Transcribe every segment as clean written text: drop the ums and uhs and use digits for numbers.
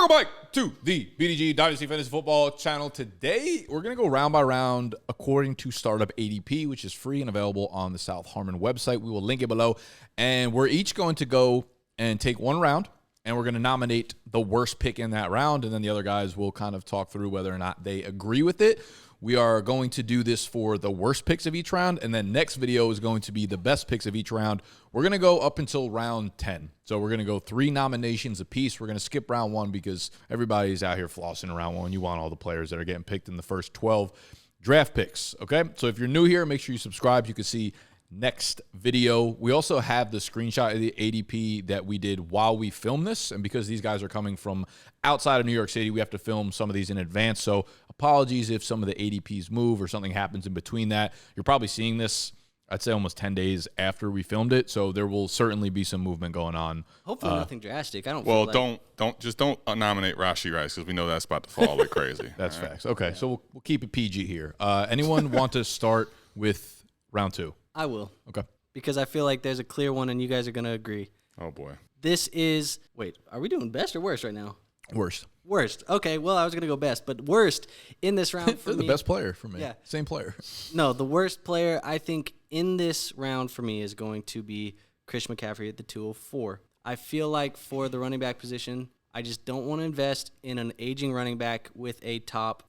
Welcome back to the BDGE Dynasty Fantasy Football channel. Today, we're going to go round by round according to Startup ADP, which is free and available on the South Harmon website. We will link it below. And we're each going to go and take one round, and we're going to nominate the worst pick in that round, and then the other guys will kind of talk through whether or not they agree with it. We are going to do this for the worst picks of each round, and then next video is going to be the best picks of each round. We're going to go up until round 10. So we're going to go 3 nominations apiece. We're going to skip round 1 because everybody's out here flossing around 1. You want all the players that are getting picked in the first 12 draft picks, okay? So if you're new here, make sure you subscribe. You can see next video. We also have the screenshot of the ADP that we did while we filmed this, and because these guys are coming from outside of New York City, we have to film some of these in advance. So apologies if some of the ADPs move or something happens in between that. You're probably seeing this, I'd say, almost 10 days after we filmed it, so there will certainly be some movement going on. Hopefully nothing drastic. I don't. Well, feel like... don't nominate Rashee Rice because we know that's about to fall like crazy. That's facts. Okay, so we'll keep it PG here. Anyone want to start with round 2? I will. Okay. Because I feel like there's a clear one, and you guys are going to agree. Oh, boy. This is – wait, are we doing best or worst right now? Worst. Worst. Okay, well, I was going to go best, but worst in this round for me. The best player for me. Yeah. Same player. No, the worst player I think in this round for me is going to be Chris McCaffrey at the 204. I feel like for the running back position, I just don't want to invest in an aging running back with a top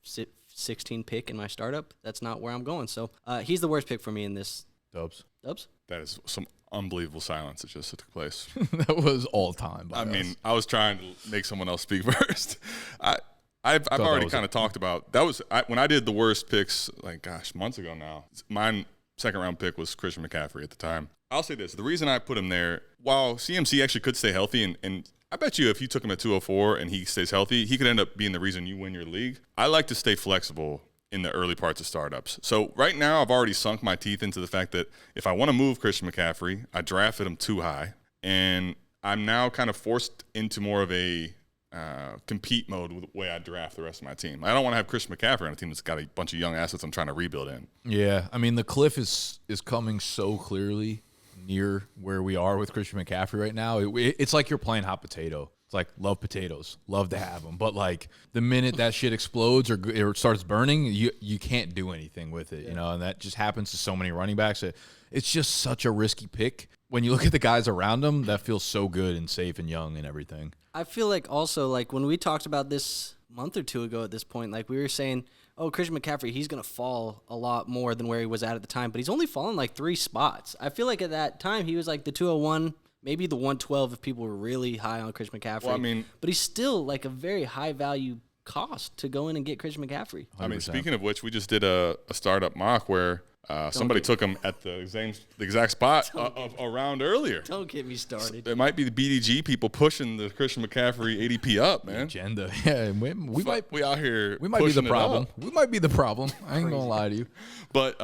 16 pick in my startup. That's not where I'm going. So he's the worst pick for me in this. Dubs. Dubs? That is some unbelievable silence that just took place. That was all time. I mean, I was trying to make someone else speak first. I've already kind of talked about that. When I did the worst picks, like, gosh, months ago now. Mine second round pick was Christian McCaffrey at the time. I'll say this: the reason I put him there, while CMC actually could stay healthy, and I bet you if you took him at 204 and he stays healthy, he could end up being the reason you win your league. I like to stay flexible in the early parts of startups. So right now I've already sunk my teeth into the fact that if I want to move Christian McCaffrey, I drafted him too high, and I'm now kind of forced into more of a compete mode with the way I draft the rest of my team. I don't want to have Christian McCaffrey on a team that's got a bunch of young assets I'm trying to rebuild in. Yeah, I mean, the cliff is coming so clearly near where we are with Christian McCaffrey right now. It's like you're playing hot potato. It's like, love potatoes, love to have them. But, like, the minute that shit explodes or it starts burning, you can't do anything with it, you know, and that just happens to so many running backs. It's just such a risky pick. When you look at the guys around them, that feels so good and safe and young and everything. I feel like also, like, when we talked about this a month or two ago at this point, like, we were saying, oh, Christian McCaffrey, he's going to fall a lot more than where he was at the time, but he's only fallen, like, 3 spots. I feel like at that time he was, like, the 201, maybe the 112 if people were really high on Christian McCaffrey. Well, I mean, but he's still, like, a very high-value cost to go in and get Christian McCaffrey. 100%. I mean, speaking of which, we just did a startup mock where somebody took him at the exact spot a round earlier. Don't get me started. It might be the BDG people pushing the Christian McCaffrey ADP up, man. Agenda. Yeah, we might be out here. We might be the problem. We might be the problem. I ain't gonna lie to you. But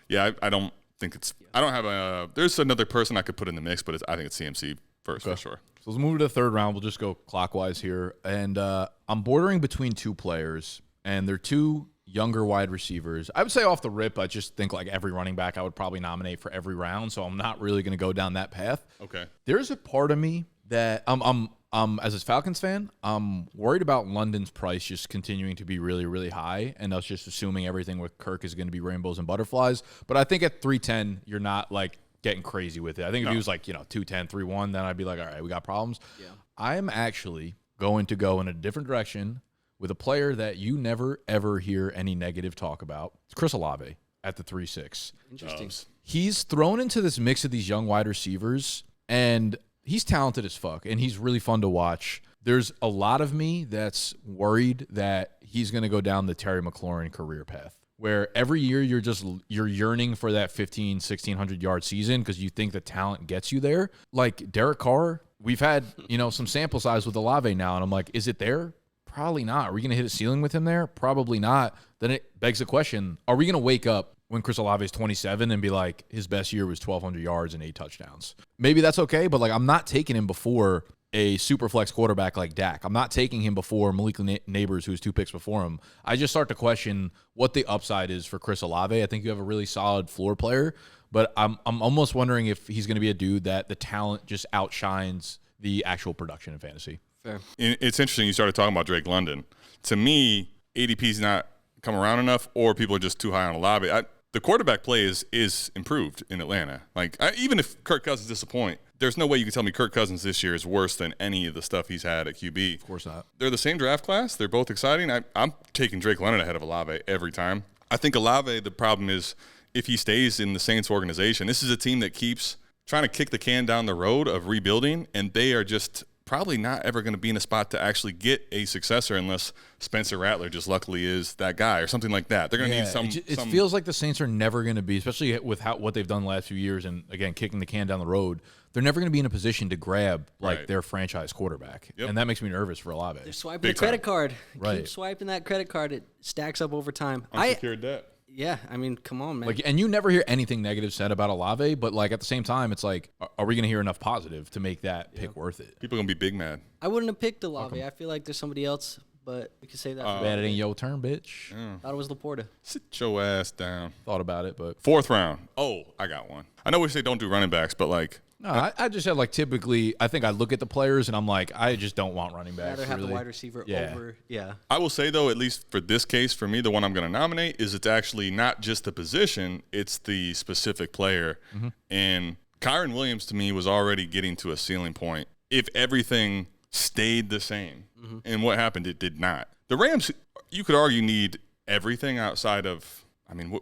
yeah, I don't think it's. I don't have a. There's another person I could put in the mix, but I think it's CMC first for sure. So let's move to the third round. We'll just go clockwise here, and I'm bordering between 2 players, and they're 2 younger wide receivers. I would say off the rip, I just think like every running back I would probably nominate for every round, so I'm not really going to go down that path. Okay. There's a part of me that as a Falcons fan, I'm worried about London's price just continuing to be really, really high, and us just assuming everything with Kirk is going to be rainbows and butterflies. But I think at 310, you're not like getting crazy with it. I think if he was like, 210, 3-1, then I'd be like, all right, we got problems. Yeah. I am actually going to go in a different direction with a player that you never, ever hear any negative talk about. It's Chris Olave at the 3-6. Interesting. He's thrown into this mix of these young wide receivers, and he's talented as fuck, and he's really fun to watch. There's a lot of me that's worried that he's going to go down the Terry McLaurin career path, where every year you're yearning for that 1,600-yard season because you think the talent gets you there. Like Derek Carr, we've had some sample size with Olave now, and I'm like, is it there? Probably not. Are we going to hit a ceiling with him there? Probably not. Then it begs the question, are we going to wake up when Chris Olave is 27 and be like, his best year was 1,200 yards and 8 touchdowns? Maybe that's okay, but like I'm not taking him before a super flex quarterback like Dak. I'm not taking him before Malik Neighbors, who's 2 picks before him. I just start to question what the upside is for Chris Olave. I think you have a really solid floor player, but I'm almost wondering if he's going to be a dude that the talent just outshines the actual production in fantasy. Fair. It's interesting you started talking about Drake London. To me, ADP's not come around enough, or people are just too high on Olave. The quarterback play is improved in Atlanta. Like, even if Kirk Cousins disappoint, there's no way you can tell me Kirk Cousins this year is worse than any of the stuff he's had at QB. Of course not. They're the same draft class. They're both exciting. I'm taking Drake London ahead of Olave every time. I think Olave, the problem is if he stays in the Saints organization, this is a team that keeps trying to kick the can down the road of rebuilding, and they are just probably not ever going to be in a spot to actually get a successor unless Spencer Rattler just luckily is that guy or something like that. They're going to need some. It feels like the Saints are never going to be, especially with what they've done the last few years, and again kicking the can down the road. They're never going to be in a position to grab their franchise quarterback, and that makes me nervous for Olave. They're swiping the credit card. Right. Keep swiping that credit card. It stacks up over time. Unsecured debt. Yeah, I mean, come on, man. And you never hear anything negative said about Olave, but at the same time, it's like, are we going to hear enough positive to make that pick worth it? People are going to be big mad. I wouldn't have picked Olave. I feel like there's somebody else, but we can say that. Bad it ain't your turn, bitch. Yeah. Thought it was Laporta. Sit your ass down. Thought about it, but 4th round. Oh, I got one. I know we say don't do running backs, but no, I just had typically, I think I look at the players and I'm like, I just don't want running backs. Rather have the wide receiver over. Yeah. I will say, though, at least for this case, for me, the one I'm going to nominate is it's actually not just the position, it's the specific player. Mm-hmm. And Kyron Williams, to me, was already getting to a ceiling point if everything stayed the same. Mm-hmm. And what happened, it did not. The Rams, you could argue, need everything outside of,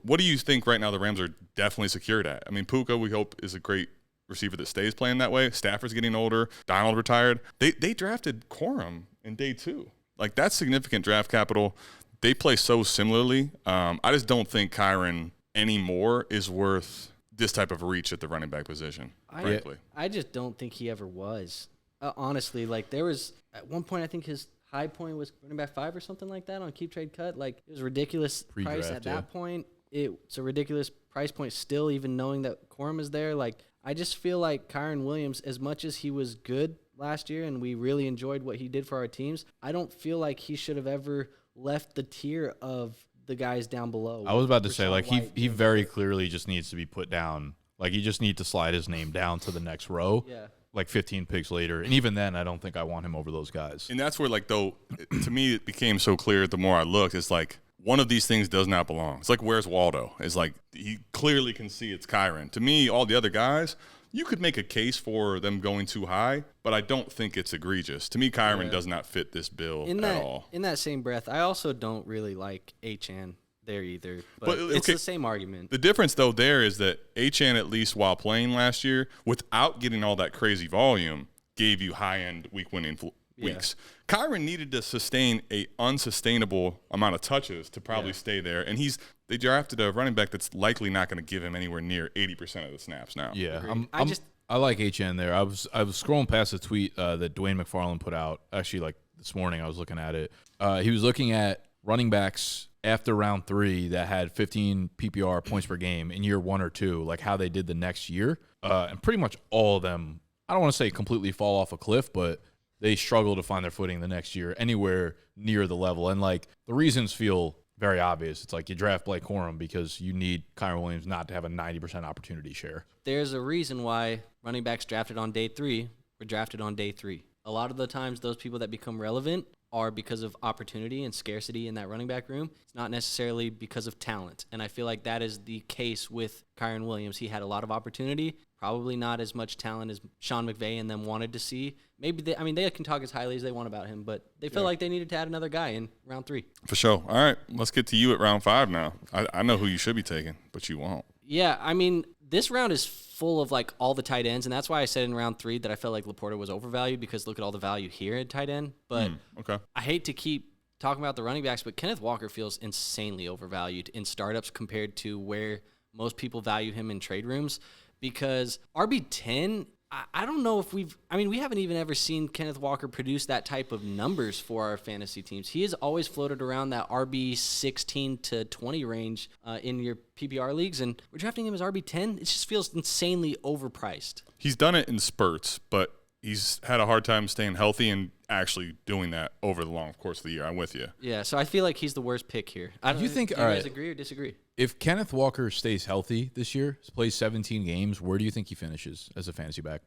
what do you think right now the Rams are definitely secured at? Puka, we hope, is a great receiver that stays playing that way. Stafford's getting older. Donald retired. They drafted Corum in day 2. That's significant draft capital. They play so similarly. I just don't think Kyron anymore is worth this type of reach at the running back position, frankly. I just don't think he ever was. Honestly, there was at one point, I think his high point was running back 5 or something like that on Keep Trade Cut. It was a ridiculous price at that point. It's a ridiculous price point still, even knowing that Corum is there. I just feel like Kyron Williams, as much as he was good last year and we really enjoyed what he did for our teams, I don't feel like he should have ever left the tier of the guys down below. I was about to say, he very clearly just needs to be put down. You just need to slide his name down to the next row. Yeah. 15 picks later. And even then, I don't think I want him over those guys. And that's where, though, to me, it became so clear the more I looked, it's one of these things does not belong. It's where's Waldo? It's he clearly can see it's Kyron. To me, all the other guys, you could make a case for them going too high, but I don't think it's egregious. To me, Kyron does not fit this bill at all. In that same breath, I also don't really like Achane there either. But it's the same argument. The difference, though, there is that Achane, at least while playing last year, without getting all that crazy volume, gave you high-end week-winning weeks. Kyron needed to sustain a unsustainable amount of touches to probably stay there, and they drafted a running back that's likely not going to give him anywhere near 80% of the snaps now. Yeah, I like HN there. I was scrolling past a tweet that Dwayne McFarland put out actually this morning. I was looking at it. He was looking at running backs after round 3 that had 15 PPR points per game in year 1 or 2, how they did the next year, and pretty much all of them. I don't want to say completely fall off a cliff, but they struggle to find their footing the next year anywhere near the level. And the reasons feel very obvious. It's you draft Blake Corum because you need Kyron Williams not to have a 90% opportunity share. There's a reason why running backs drafted on day 3 were drafted on day 3. A lot of the times those people that become relevant are because of opportunity and scarcity in that running back room. It's not necessarily because of talent. And I feel like that is the case with Kyron Williams. He had a lot of opportunity, probably not as much talent as Sean McVay and them wanted to see. Maybe they can talk as highly as they want about him, but they felt like they needed to add another guy in round 3. For sure. All right, let's get to you at round 5 now. I know who you should be taking, but you won't. Yeah, this round is full of all the tight ends, and that's why I said in round 3 that I felt like Laporta was overvalued because look at all the value here at tight end. But okay. I hate to keep talking about the running backs, but Kenneth Walker feels insanely overvalued in startups compared to where most people value him in trade rooms because RB10, I don't know if we haven't even ever seen Kenneth Walker produce that type of numbers for our fantasy teams. He has always floated around that RB 16 to 20 range in your PPR leagues, and we're drafting him as RB10. It just feels insanely overpriced. He's done it in spurts, but he's had a hard time staying healthy and actually doing that over the long course of the year. I'm with you. Yeah, so I feel like he's the worst pick here. Do you guys agree or disagree? If Kenneth Walker stays healthy this year, plays 17 games, where do you think he finishes as a fantasy back?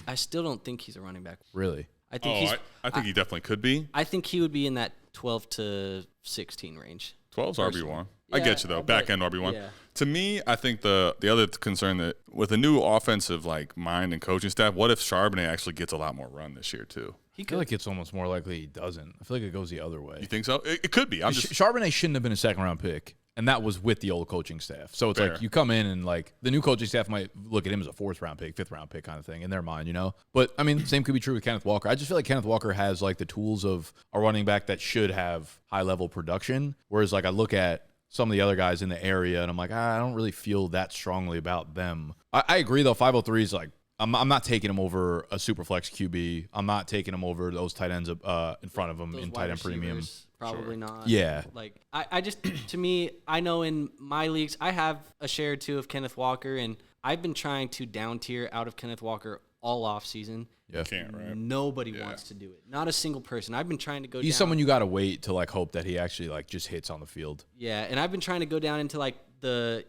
I still don't think he's a running back. Really? I think I think he definitely could be. I think he would be in that 12 to 16 range. 12's RB1. Yeah, I get you though. Back end RB1. Yeah. To me, I think the other concern that with a new offensive like mind and coaching staff, what if Charbonnet actually gets a lot more run this year too? I feel like it's almost more likely he doesn't. I feel like it goes the other way. You think so? It could be. Charbonnet shouldn't have been a second-round pick, and that was with the old coaching staff. So it's Fair. like you come in and like the new coaching staff might look at him as a fourth-round pick, fifth-round pick kind of thing in their mind, you know? But, I mean, same could be true with Kenneth Walker. I just feel like Kenneth Walker has like the tools of a running back that should have high-level production, whereas like I look at some of the other guys in the area, and I'm like, I don't really feel that strongly about them. I agree, though. 503 is like, I'm not taking him over a super flex QB. I'm not taking him over those tight ends in front of him Those in wide tight end premium. receivers, probably not. Yeah. Like I just to me, I know in my leagues I have a share or two of Kenneth Walker, and I've been trying to down tier out of Kenneth Walker all off season. Yeah. Can't, right? Nobody wants to do it. Not a single person. I've been trying to go He's down. someone you got to wait to like hope that he actually like just hits on the field. Yeah, and I've been trying to go down into like the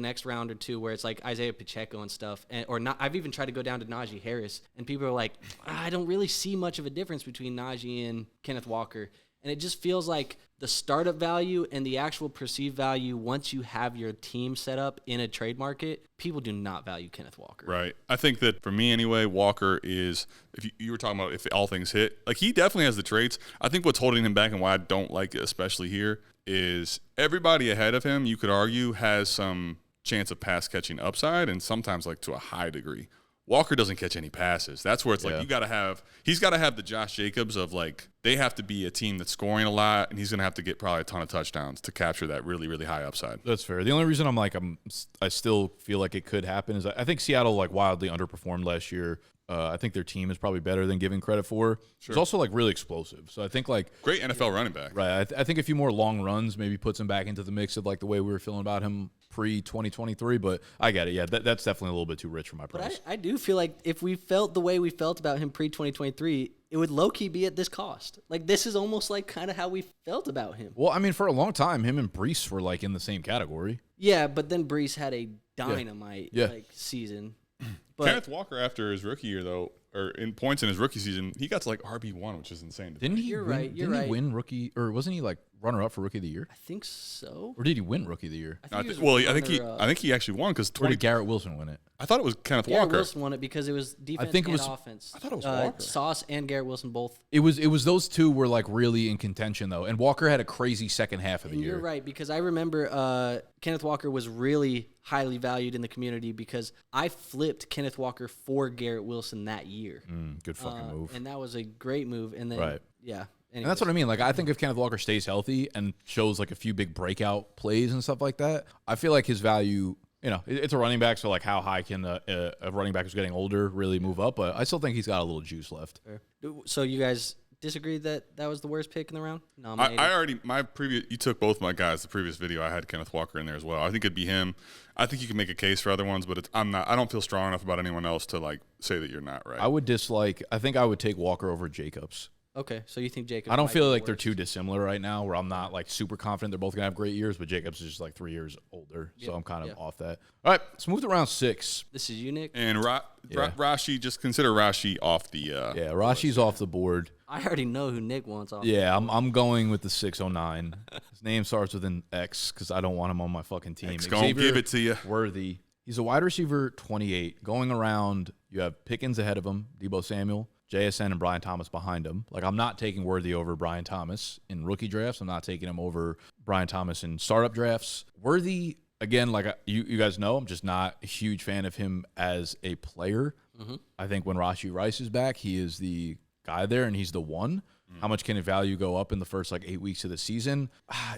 next round or two where it's like Isaiah Pacheco and stuff, or not. I've even tried to go down to Najee Harris, and people are like, I don't really see much of a difference between Najee and Kenneth Walker, and it just feels like the startup value and the actual perceived value once you have your team set up in a trade market, people do not value Kenneth Walker. Right. I think that for me anyway, Walker is, if you were talking about if all things hit, like he definitely has the traits. I think what's holding him back and why I don't like it, especially here, is everybody ahead of him, you could argue, has some chance of pass catching upside and sometimes like to a high degree. Walker doesn't catch any passes. That's where it's like he's got to have the Josh Jacobs of like they have to be a team that's scoring a lot, and he's going to have to get probably a ton of touchdowns to capture that really, really high upside. That's fair. The only reason I still feel like it could happen is I think Seattle like wildly underperformed last year. I think their team is probably better than giving credit for. Sure. It's also like really explosive. So I think like great NFL running back. Right. I think a few more long runs maybe puts him back into the mix of like the way we were feeling about him pre-2023. But I get it. Yeah, that's definitely a little bit too rich for my price. But I do feel like if we felt the way we felt about him pre-2023, it would low-key be at this cost. Like this is almost like kind of how we felt about him. Well, I mean, for a long time, him and Brees were like in the same category. Yeah, but then Brees had a dynamite like season. But Kenneth Walker after his rookie year though, or in points in his rookie season, he got to like RB1, which is insane. Didn't he? You're win, right. Didn't he win rookie, or wasn't he like runner-up for rookie of the year? I think so. Or did he win rookie of the year? I think he actually won because Or did Garrett Wilson win it? I thought it was Kenneth Garrett Walker. Wilson won it because it was defense think it and was- offense. I thought it was Walker. Sauce and Garrett Wilson both. It was those two were like really in contention though, and Walker had a crazy second half of the And year. you're right, because I remember Kenneth Walker was really highly valued in the community because I flipped Kenneth Walker for Garrett Wilson that year. Good fucking move. And that was a great move. And then, Right. yeah. And that's what I mean. Like, I think if Kenneth Walker stays healthy and shows like a few big breakout plays and stuff like that, I feel like his value, you know, it's a running back. So like, how high can a running back who's getting older really move up? But I still think he's got a little juice left. So you guys disagree that was the worst pick in the round? I already you took both my guys. The previous video I had Kenneth Walker in there as well. I think it'd be him. I think you can make a case for other ones, but I don't feel strong enough about anyone else to like say that you're not right. I think I would take Walker over Jacobs. Okay, so you think Jacobs? I don't might feel be like the they're worst. too dissimilar right now, where I'm not like super confident they're both gonna have great years, but Jacobs is just like 3 years older, so I'm kind of off that. All right, let's move to round 6. This is you, Nick. and Rashi, just consider Rashi off the. Yeah, Rashi's off the board. I already know who Nick wants off. Yeah, I'm going with the 609. His name starts with an X because I don't want him on my fucking team. X gonna give it to you. Worthy. He's a wide receiver 28. Going around, you have Pickens ahead of him, Deebo Samuel, JSN, and Brian Thomas behind him. Like, I'm not taking Worthy over Brian Thomas in rookie drafts. I'm not taking him over Brian Thomas in startup drafts. Worthy, again, like you guys know, I'm just not a huge fan of him as a player. I think when Rashee Rice is back, he is the guy there, and he's the one. How much can his value go up in the first like 8 weeks of the season?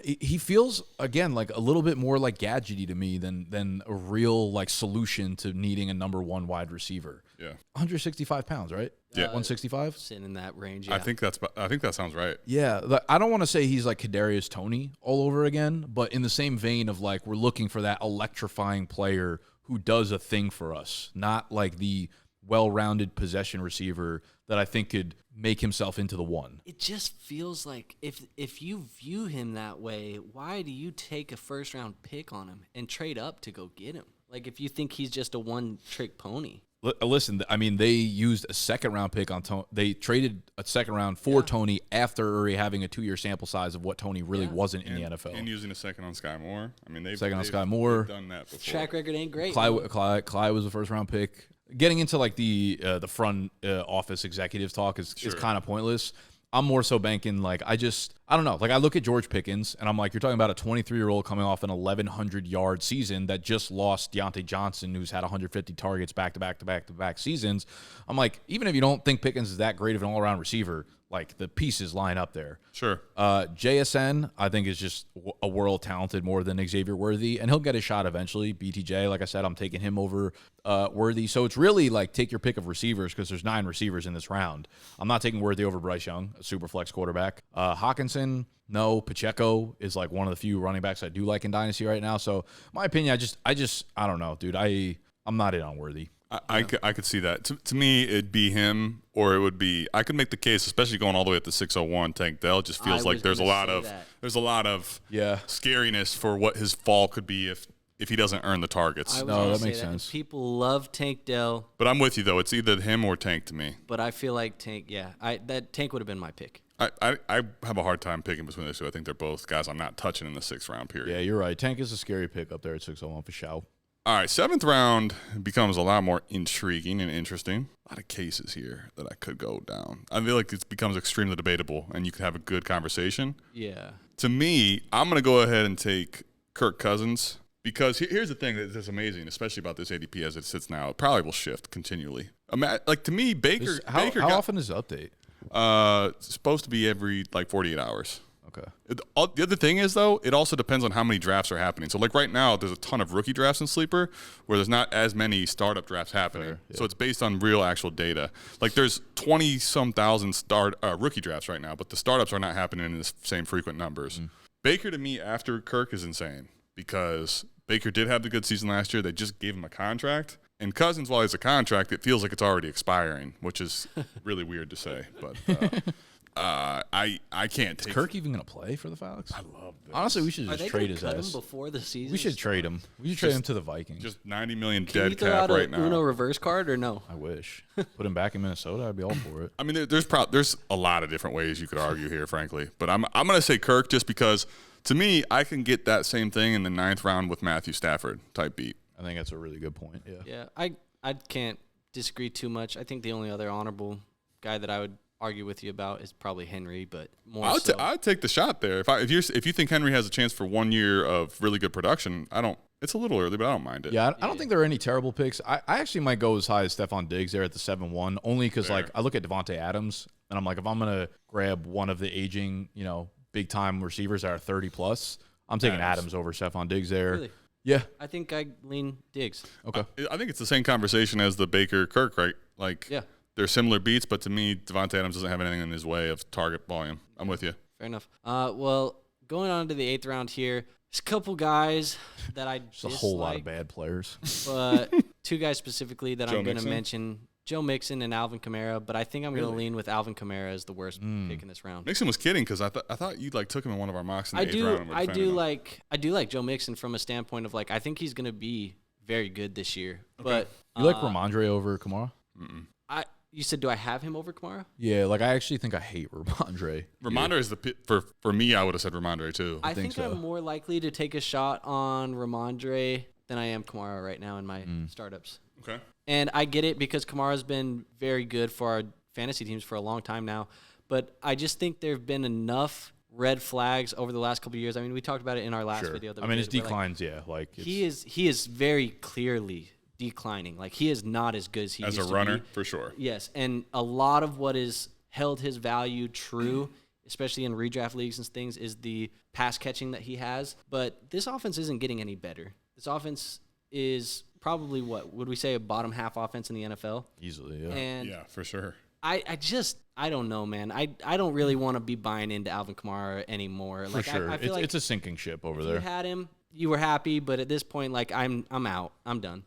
He feels again like a little bit more like gadgety to me than a real like solution to needing a number one wide receiver. Yeah, 165 pounds, right? Yeah. 165. Sitting in that range. Yeah. I think that sounds right. Yeah, I don't want to say he's like Kadarius Toney all over again, but in the same vein of like we're looking for that electrifying player who does a thing for us, not like the well-rounded possession receiver that I think could make himself into the one. It just feels like if you view him that way, why do you take a first-round pick on him and trade up to go get him? Like if you think he's just a one-trick pony. Listen, I mean, they used a second-round pick on Tony. They traded a second round for Tony after already having a 2-year sample size of what Tony really wasn't in the NFL. And using a second on Sky Moore. I mean, they've done that before. Track record ain't great. Clyde was a first-round pick. Getting into like the front office executives talk is kind of pointless. I'm more so banking like I don't know. Like I look at George Pickens and I'm like, you're talking about a 23-year-old coming off an 1,100-yard season that just lost Deontay Johnson, who's had 150 targets back-to-back seasons. I'm like, even if you don't think Pickens is that great of an all-around receiver, like the pieces line up there. Sure. JSN, I think, is just a world talented more than Xavier Worthy, and he'll get a shot eventually. BTJ, like I said, I'm taking him over Worthy. So it's really like take your pick of receivers because there's 9 receivers in this round. I'm not taking Worthy over Bryce Young, a super flex quarterback. Hawkinson, no. Pacheco is like one of the few running backs I do like in Dynasty right now. So my opinion, I don't know, dude. I'm not in on Worthy. I could see that. To me, it'd be him, or it would be. I could make the case, especially going all the way up to 601. Tank Dell just feels like there's a lot of scariness for what his fall could be if he doesn't earn the targets. No, that makes sense. People love Tank Dell, but I'm with you though. It's either him or Tank to me. But I feel like Tank. Yeah, that Tank would have been my pick. I have a hard time picking between those two. I think they're both guys I'm not touching in the 6th round period. Yeah, you're right. Tank is a scary pick up there at 601 for sure. All right, 7th round becomes a lot more intriguing and interesting. A lot of cases here that I could go down. I feel like it becomes extremely debatable, and you could have a good conversation. Yeah. To me, I'm going to go ahead and take Kirk Cousins because here's the thing that is amazing, especially about this ADP as it sits now. It probably will shift continually. Like to me, Baker. How often is the update? It's supposed to be every 48 hours. Okay. The other thing is, though, it also depends on how many drafts are happening. So, like right now, there's a ton of rookie drafts in Sleeper where there's not as many startup drafts happening. Fair, yeah. So it's based on real, actual data. Like there's 20-some thousand rookie drafts right now, but the startups are not happening in the same frequent numbers. Baker, to me, after Kirk is insane because Baker did have the good season last year. They just gave him a contract. And Cousins, while he has a contract, it feels like it's already expiring, which is really weird to say. But I can't take. Is Kirk even going to play for the Falcons? I love this. Honestly, we should just trade his ass before the season. We should trade him. We should trade him to the Vikings. Just $90 million Can dead cap right now. Uno reverse card or no? I wish. Put him back in Minnesota. I'd be all for it. I mean, there's a lot of different ways you could argue here, frankly. But I'm going to say Kirk just because, to me, I can get that same thing in the 9th round with Matthew Stafford type beat. I think that's a really good point. Yeah. Yeah, I can't disagree too much. I think the only other honorable guy that I would argue with you about is probably Henry, but more so. I'd take the shot there. If you think Henry has a chance for 1 year of really good production, it's a little early, but I don't mind it. Yeah, I don't think there are any terrible picks. I actually might go as high as Stephon Diggs there at the 7-1, only because I look at Devontae Adams and I'm like, if I'm gonna grab one of the aging, big time receivers that are 30+, I'm taking Adams over Stephon Diggs there. Really? Yeah, I think I lean Diggs. Okay. I think it's the same conversation as the Baker Kirk, right? Yeah. They're similar beats, but to me, Devontae Adams doesn't have anything in his way of target volume. I'm with you. Fair enough. Well, going on to the 8th round here, there's a couple guys that I just a whole lot of bad players, but 2 guys specifically that I'm going to mention. Joe Mixon and Alvin Kamara, but I think I'm going to lean with Alvin Kamara as the worst pick in this round. Mixon was kidding because I thought you took him in one of our mocks in the 8th round. I do like Joe Mixon from a standpoint of I think he's going to be very good this year. Okay. But you like Ramondre over Kamara? You said, do I have him over Kamara? Yeah, I actually think I hate Ramondre. Ramondre is the pick for me. I would have said Ramondre too. I think so. I'm more likely to take a shot on Ramondre than I am Kamara right now in my startups. Okay. And I get it because Kamara's been very good for our fantasy teams for a long time now. But I just think there have been enough red flags over the last couple of years. I mean, we talked about it in our last video. His declines, he is very clearly declining. He is not as good as he used to be. As a runner, for sure. Yes, and a lot of what has held his value true, especially in redraft leagues and things, is the pass catching that he has. But this offense isn't getting any better. This offense is probably, what would we say, a bottom half offense in the NFL? Easily, yeah. And yeah, for sure. I don't know, man. I don't really want to be buying into Alvin Kamara anymore. For sure. I feel it's a sinking ship over there. You had him, you were happy, but at this point, I'm out. I'm done.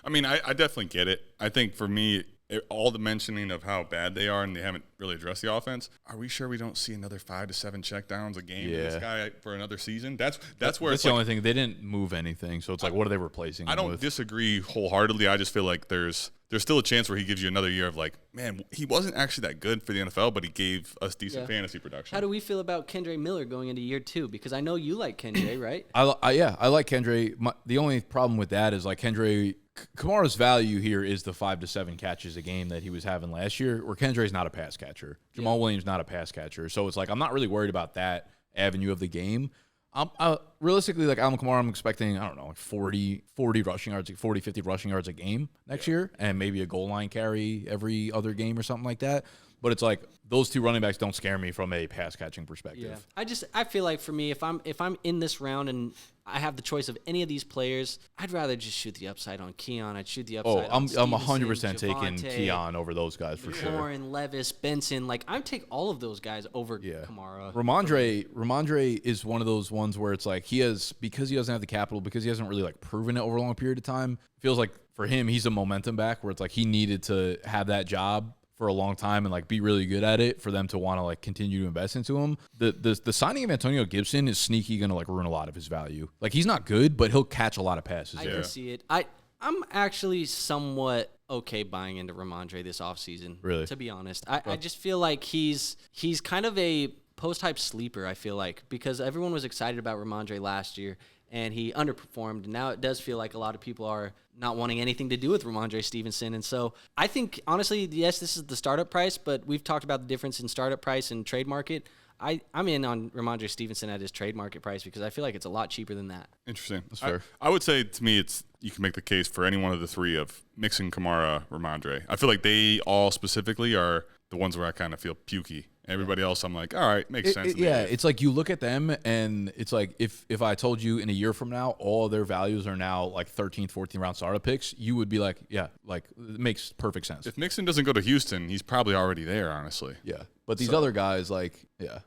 I mean, I definitely get it. I think for me, all the mentioning of how bad they are and they haven't really addressed the offense. Are we sure we don't see another 5 to 7 checkdowns a game in this guy for another season? That's where it's the only thing. They didn't move anything, so it's what are they replacing? I don't disagree wholeheartedly. I just feel like there's there's still a chance where he gives you another year of like, man, he wasn't actually that good for the NFL, but he gave us decent fantasy production. How do we feel about Kendre Miller going into year 2? Because I know you like Kendre, right? I like Kendre. The only problem with that is like Kamara's value here is the 5 to 7 catches a game that he was having last year, where Kendre's not a pass catcher. Jamal Williams not a pass catcher. So it's like I'm not really worried about that avenue of the game. Realistically, like Alvin Kamara, I'm expecting, I don't know, like 40 rushing yards, 40, 50 rushing yards a game next year, and maybe a goal line carry every other game or something like that. But it's like those two running backs don't scare me from a pass catching perspective. Yeah. I feel like for me, if I'm in this round and I have the choice of any of these players, I'd rather just shoot the upside on Keon. I'd shoot the upside on I'm 100% Stevenson, taking Javonte, Keon over those guys for sure. Warren, Levis, Benson. Like, I'd take all of those guys over Kamara. Ramondre is one of those ones where it's like because he doesn't have the capital, because he hasn't really like proven it over a long period of time, feels like for him, he's a momentum back where it's like he needed to have that job for a long time and like be really good at it for them to want to like continue to invest into him. The signing of Antonio Gibson is sneaky going to like ruin a lot of his value. Like he's not good, but he'll catch a lot of passes. I can see it. I'm actually somewhat okay buying into Ramondre this offseason. Really? To be honest. I just feel like he's kind of a post-hype sleeper, I feel like, because everyone was excited about Ramondre last year and he underperformed. Now it does feel like a lot of people are not wanting anything to do with Ramondre Stevenson. And so I think, honestly, yes, this is the startup price, but we've talked about the difference in startup price and trade market. I'm in on Ramondre Stevenson at his trade market price because I feel like it's a lot cheaper than that. Interesting. That's fair. I would say, to me, you can make the case for any one of the three of Mixon, Kamara, Ramondre. I feel like they all specifically are the ones where I kind of feel pukey. Everybody else, I'm like, all right, makes sense. It's like you look at them, and it's like if I told you in a year from now all of their values are now like 13th, 14th round startup picks, you would be like, yeah, like it makes perfect sense. If Mixon doesn't go to Houston, he's probably already there, honestly. Yeah, but these other guys, like,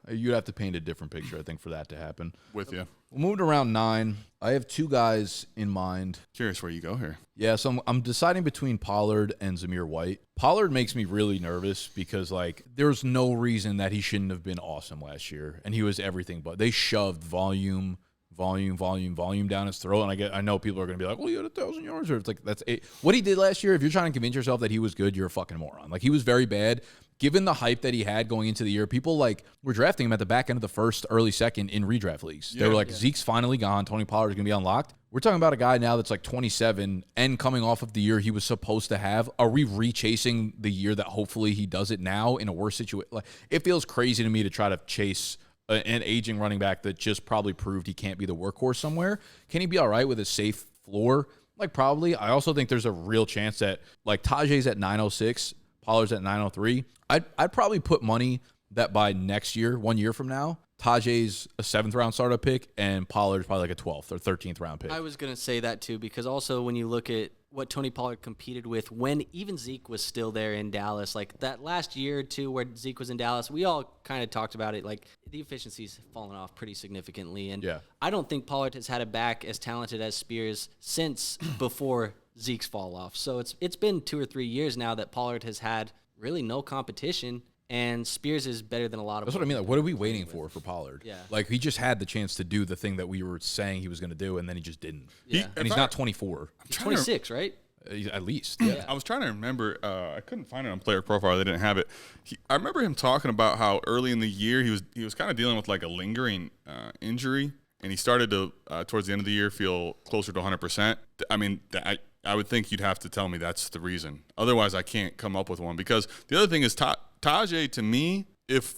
you'd have to paint a different picture, I think, for that to happen. With you. We'll move to round 9. I have 2 guys in mind. Curious where you go here. Yeah, so I'm deciding between Pollard and Zamir White. Pollard makes me really nervous because, like, there's no reason that he shouldn't have been awesome last year, and he was everything but. They shoved volume down his throat, and I know people are going to be like, well, he had 1,000 yards, or it's like, that's it. What he did last year, if you're trying to convince yourself that he was good, you're a fucking moron. Like, he was very bad. Given the hype that he had going into the year, people like were drafting him at the back end of the first, early second in redraft leagues. They were like, Zeke's finally gone. Tony Pollard's going to be unlocked. We're talking about a guy now that's like 27 and coming off of the year he was supposed to have. Are we rechasing the year that hopefully he does it now in a worse situation? Like, it feels crazy to me to try to chase an aging running back that just probably proved he can't be the workhorse somewhere. Can he be all right with a safe floor? Like, probably. I also think there's a real chance that, like, Tajay's at 906, Pollard's at 903. I'd probably put money that by next year, 1 year from now, Tajay's a 7th round startup pick and Pollard's probably like a 12th or 13th round pick. I was going to say that too, because also when you look at what Tony Pollard competed with when even Zeke was still there in Dallas, like that last year or two where Zeke was in Dallas, we all kind of talked about it. Like the efficiency's fallen off pretty significantly. And I don't think Pollard has had a back as talented as Spears since before Zeke's fall off. So it's been 2 or 3 years now that Pollard has had really no competition, and Spears is better than a lot of. That's what I mean. Like, what are we waiting for Pollard? Yeah, like he just had the chance to do the thing that we were saying he was going to do, and then he just didn't. Yeah, and he's not 24. He's 26, right? At least. Yeah. I was trying to remember. I couldn't find it on Player Profile. They didn't have it. I remember him talking about how early in the year he was kind of dealing with like a lingering injury, and he started to towards the end of the year feel closer to 100%. I mean, I would think you'd have to tell me that's the reason. Otherwise, I can't come up with one. Because the other thing is Tajay, to me, if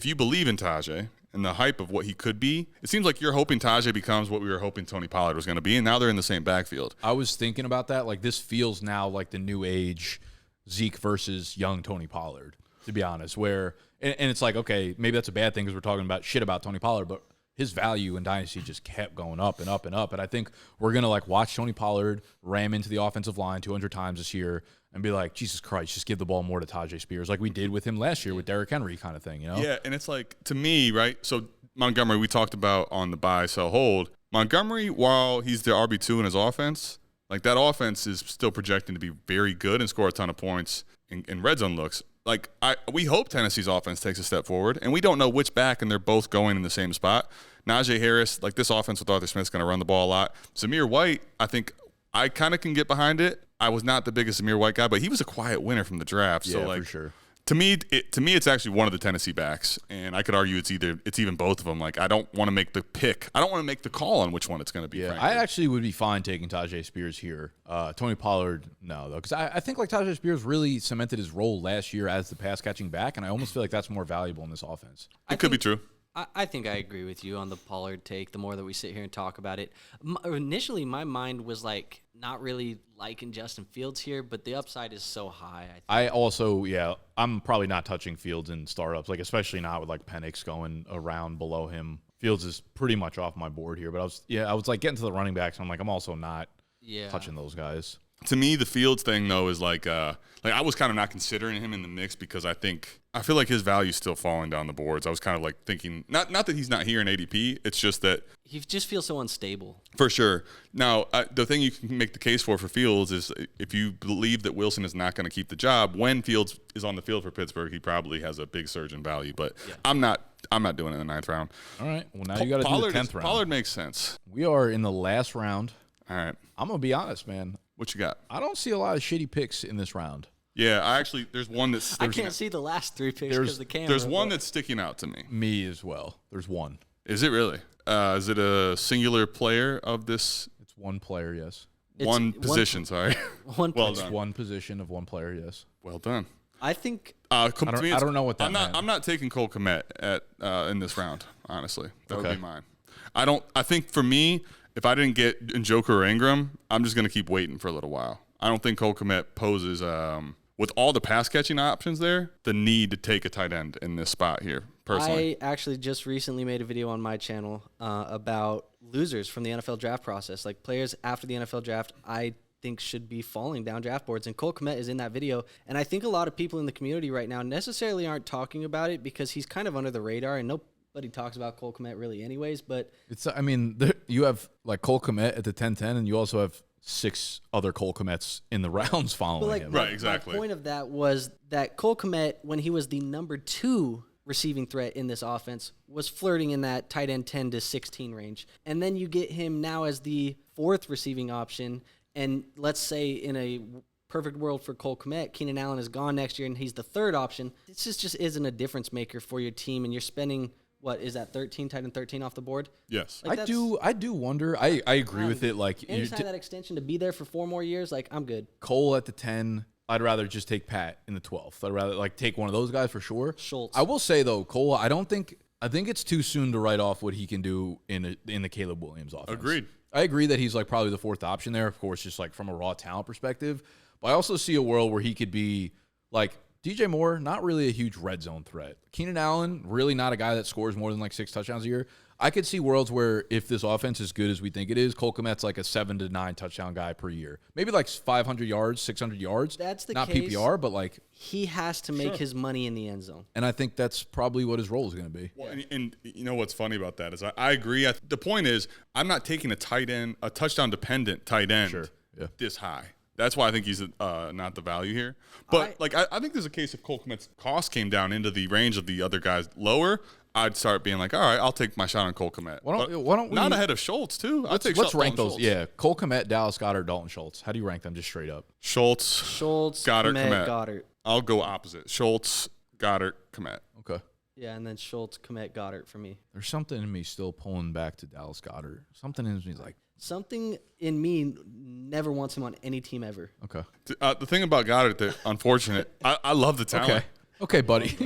you believe in Tajay and the hype of what he could be, it seems like you're hoping Tajay becomes what we were hoping Tony Pollard was going to be, and now they're in the same backfield. I was thinking about that. Like, this feels now like the new age Zeke versus young Tony Pollard, to be honest, where – and it's like, okay, maybe that's a bad thing because we're talking about shit about Tony Pollard, but – his value in Dynasty just kept going up and up and up. And I think we're going to like watch Tony Pollard ram into the offensive line 200 times this year and be like, Jesus Christ, just give the ball more to Tajay Spears like we did with him last year with Derrick Henry kind of thing, you know? Yeah, and it's like, to me, right, so Montgomery we talked about on the buy, sell, hold. Montgomery, while he's the RB2 in his offense, like that offense is still projecting to be very good and score a ton of points in red zone looks. Like, we hope Tennessee's offense takes a step forward, and we don't know which back, and they're both going in the same spot. Najee Harris, like this offense with Arthur Smith's going to run the ball a lot. Zamir White, I think I kind of can get behind it, I was not the biggest Amir White guy, but he was a quiet winner from the draft. Yeah, so like, for sure. To me, it's actually one of the Tennessee backs, and I could argue it's even both of them. Like, I don't want to make the pick. I don't want to make the call on which one it's going to be. Yeah, frankly. I actually would be fine taking Tajay Spears here. Tony Pollard, no, though, because I think like Tajay Spears really cemented his role last year as the pass catching back, and I almost feel like that's more valuable in this offense. It could be true. I think I agree with you on the Pollard take. The more that we sit here and talk about it, initially my mind was like not really liking Justin Fields here, but the upside is so high. I also, I'm probably not touching Fields in startups, like especially not with like Penix going around below him. Fields is pretty much off my board here, but I was like getting to the running backs, and I'm like, I'm also not touching those guys. To me, the Fields thing though is like I was kind of not considering him in the mix because I feel like his value's still falling down the boards. I was kind of like thinking not that he's not here in ADP, it's just that he just feels so unstable. For sure. Now, the thing you can make the case for Fields is if you believe that Wilson is not going to keep the job, when Fields is on the field for Pittsburgh, he probably has a big surge in value. But I'm not doing it in the 9th round. All right. Well, now you got to do the 10th round. Pollard makes sense. We are in the last round. All right. I'm gonna be honest, man. What you got? I don't see a lot of shitty picks in this round. Yeah, there's one that's. I can't see the last 3 picks because the camera. There's one that's sticking out to me. Me as well. There's one. Is it really? Is it a singular player of this? It's one player, yes. One position, sorry. One well It's done. one position of one player, yes. Well done. I think. I don't know what that meant. I'm not taking Cole Kmet in this round. Honestly, that would be mine. I think for me, if I didn't get Njoku or Ingram, I'm just going to keep waiting for a little while. I don't think Cole Kmet poses, with all the pass catching options there, the need to take a tight end in this spot here. Personally, I actually just recently made a video on my channel about losers from the NFL draft process, like players after the NFL draft. I think should be falling down draft boards, and Cole Kmet is in that video. And I think a lot of people in the community right now necessarily aren't talking about it because he's kind of under the radar, and nobody talks about Cole Kmet really anyways. But you have like Cole Kmet at the 10-10, and you also have 6 other Cole Kmets in the rounds following him. Right, exactly. My point of that was that Cole Kmet, when he was the number 2 receiving threat in this offense, was flirting in that tight end 10 to 16 range. And then you get him now as the 4th receiving option. And let's say in a perfect world for Cole Kmet, Keenan Allen is gone next year and he's the 3rd option. This just isn't a difference maker for your team. And you're spending, what is that, 13, tight end 13 off the board? Yes. Like I do wonder. I agree with it. Like, anytime that extension to be there for 4 more years, like, I'm good. Cole at the 10. I'd rather just take Pat in the 12th. I'd rather like take one of those guys for sure. Schultz. I will say though, Cole, I think it's too soon to write off what he can do in the Caleb Williams offense. Agreed. I agree that he's like probably the 4th option there, of course, just like from a raw talent perspective. But I also see a world where he could be like DJ Moore, not really a huge red zone threat. Keenan Allen, really not a guy that scores more than like 6 touchdowns a year. I could see worlds where if this offense is good as we think it is, Cole Kmet's like a 7 to 9 touchdown guy per year. Maybe like 500 yards, 600 yards. That's the not case. PPR, but like he has to make his money in the end zone. And I think that's probably what his role is going to be. Well, and you know what's funny about that is I agree. The point is I'm not taking a touchdown dependent tight end this high. That's why I think he's not the value here. But I think there's a case if Cole Kmet's cost came down into the range of the other guys lower, I'd start being like, all right, I'll take my shot on Cole Kmet. Why don't we not ahead of Schultz too? Let's rank those. Schultz. Yeah, Cole Kmet, Dallas Goedert, Dalton Schultz. How do you rank them just straight up? Schultz, Goddard, Kmet. Goddard. I'll go opposite. Schultz, Goddard, Kmet. Okay. Yeah, and then Schultz, Kmet, Goddard for me. There's something in me still pulling back to Dallas Goedert. Something in me is like. Something in me never wants him on any team ever. Okay. The thing about Goddard that unfortunate, I love the talent. Okay, buddy.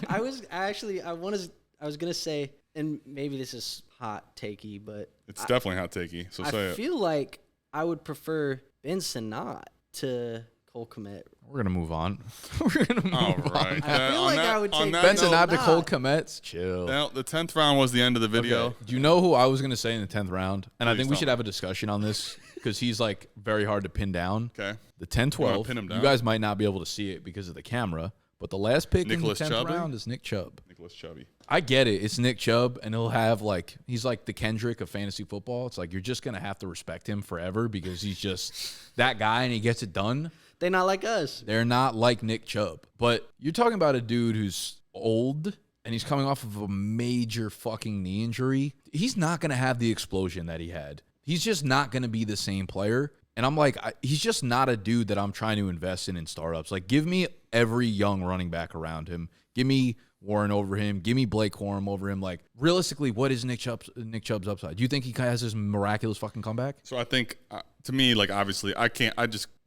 I was gonna say, and maybe this is hot takey, but it's definitely hot takey. So say it. I feel like I would prefer Ben Sinnott to Cole Kmet. We're gonna move on. All right. I feel like I would take Ben Sinnott to Cole Kmet. Chill. Now, the 10th round was the end of the video. Okay. Do you know who I was gonna say in the 10th round? And I think we should have a discussion on this because he's like very hard to pin down. Okay. The 10-12. You guys might not be able to see it because of the camera, but the last pick in the 10th round is Nick Chubb. Nicholas Chubby. I get it. It's Nick Chubb, and he'll have like he's like the Kendrick of fantasy football. It's like you're just gonna have to respect him forever because he's just that guy and he gets it done. They're not like us. They're not like Nick Chubb. But you're talking about a dude who's old and he's coming off of a major fucking knee injury. He's not going to have the explosion that he had. He's just not going to be the same player. And I'm like, he's just not a dude that I'm trying to invest in startups. Like, give me every young running back around him. Give me Warren over him. Give me Blake Corum over him. Like, realistically, what is Nick Chubb's upside? Do you think he has this miraculous fucking comeback? So I think, to me, like, obviously,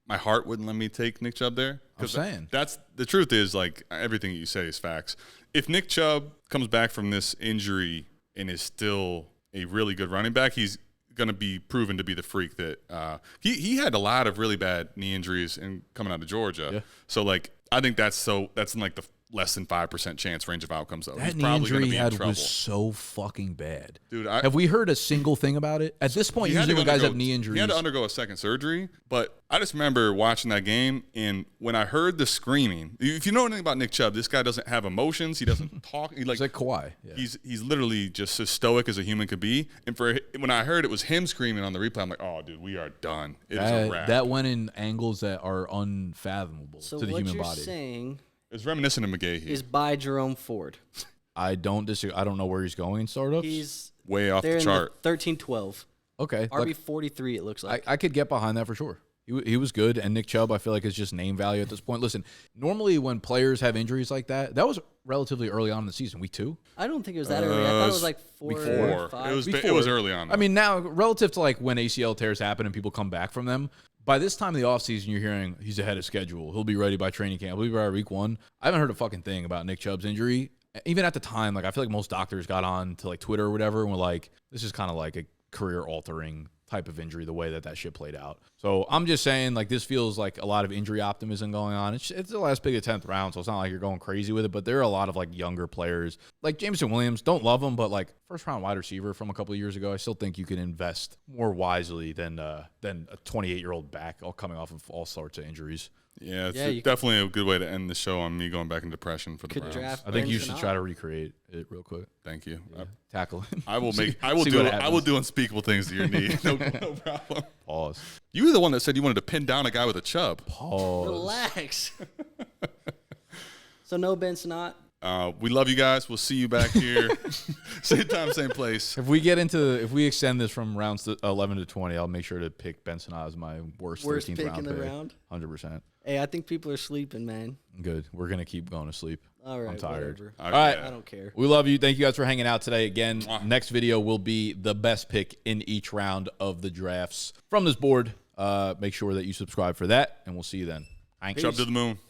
my heart wouldn't let me take Nick Chubb there. I'm saying. That's the truth is, like, everything you say is facts. If Nick Chubb comes back from this injury and is still a really good running back, he's going to be proven to be the freak that he had a lot of really bad knee injuries and coming out of Georgia. Yeah. So, like, I think that's in, like, the less than 5% chance range of outcomes, though. That knee injury he had was so fucking bad. Dude, have we heard a single thing about it? At this point, usually when guys have knee injuries. He had to undergo a second surgery, but I just remember watching that game, and when I heard the screaming, if you know anything about Nick Chubb, this guy doesn't have emotions. He doesn't talk. He's like Kawhi. Yeah. He's literally just as stoic as a human could be. And when I heard it was him screaming on the replay, I'm like, oh, dude, we are done. It is a wrap. That went in angles that are unfathomable to the human body. So what you're saying it's reminiscent of McGahee. Is by Jerome Ford. I don't disagree. I don't know where he's going in startups. He's way off the chart. 13-12. Okay. RB 43, it looks like. I could get behind that for sure. He was good, and Nick Chubb, I feel like, is just name value at this point. Listen, normally when players have injuries like that was relatively early on in the season, week 2. I don't think it was that early. I thought it was like week 4. Or 5. It was early on, though. I mean, now, relative to like when ACL tears happen and people come back from them, by this time of the offseason, you're hearing he's ahead of schedule. He'll be ready by training camp. He'll be ready by week 1. I haven't heard a fucking thing about Nick Chubb's injury. Even at the time, like, I feel like most doctors got on to like Twitter or whatever and were like, this is kind of like a career-altering type of injury, the way that shit played out. So I'm just saying, like, this feels like a lot of injury optimism going on. It's the last pick of 10th round, so it's not like you're going crazy with it, but there are a lot of, like, younger players. Like, Jameson Williams, don't love him, but, like, first-round wide receiver from a couple of years ago, I still think you can invest more wisely than a 28-year-old back all coming off of all sorts of injuries. Yeah, it's definitely a good way to end the show on me going back in depression for the Browns. I think you should try to recreate it real quick. Thank you. Yeah. Tackle him. I will do unspeakable things to your knee. No problem. Pause. You were the one that said you wanted to pin down a guy with a chub. Pause. Relax. So no Ben Sinnott. We love you guys. We'll see you back here. Same time, same place. If we extend this from rounds 11 to 20, I'll make sure to pick Ben Sinnott as my worst 13th pick round in the pick. round. 100%. Hey, I think people are sleeping, man. Good. We're going to keep going to sleep. All right. I'm tired. Whatever. All right. I don't care. We love you. Thank you guys for hanging out today. Again, next video will be the best pick in each round of the drafts from this board. Make sure that you subscribe for that, and we'll see you then. Chub to the moon.